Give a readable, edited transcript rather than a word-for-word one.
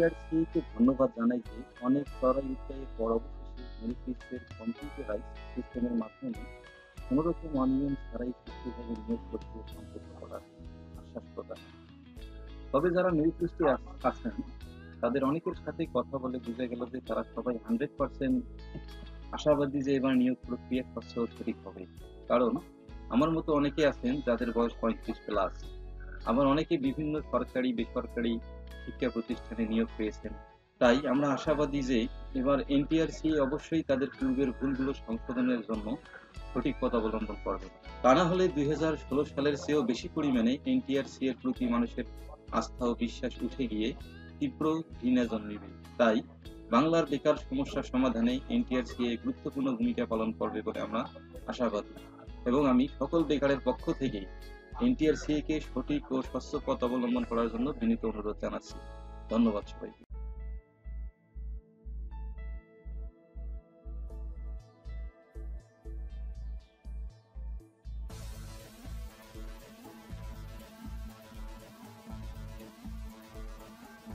NTRC কে ধন্যবাদ জানাই যে অনেক লড়াই উত্তরে পর অবশেষে মেরিট-লিস্টের কম্পিউটারাইজড সিস্টেমের মাধ্যমে কোনোরকম অনিয়ম ছাড়াই সুষ্ঠুভাবে নিয়োগ প্রক্রিয়া সম্পন্ন করার আশ্বাস প্রদান। তবে যারা মেরিট লিস্টে আছেন তাদের অনেকের সাথে কথা বলে বোঝা গেল যে তারা সবাই 100% আশাবাদী যে এবার নিয়োগ প্রক্রিয়া স্বচ্ছ ও সঠিক হবে। কারণ আমার মতো অনেকে আছেন যাদের বয়স 35+। আবার অনেকে বিভিন্ন সরকারি বেসরকারি শিক্ষা প্রতিষ্ঠানে নিয়োগ পেয়েছেন। তাই আমরা আশাবাদী যে এবার এনটিআরসি অবশ্যই তাদের পূর্বের ভুলগুলো সংশোধনের জন্য সঠিক পথ অবলম্বন করবে। তা না হলে 2016 সালের চেয়েও বেশি পরিমাণে এনটিআরসি এর প্রতি মানুষের আস্থা ও বিশ্বাস উঠে গিয়ে তীব্র ঘৃণা জন্মিবে। তাই বাংলার বেকার সমস্যা সমাধানে এনটিআরসি গুরুত্বপূর্ণ ভূমিকা পালন করবে বলে আমরা আশাবাদী এবং আমি সকল বেকারের পক্ষ থেকে এনটিআরসি কে সঠিক ও স্বচ্ছ পথ অবলম্বন করার জন্য বিনীত অনুরোধ জানাচ্ছি। ধন্যবাদ সবাইকে।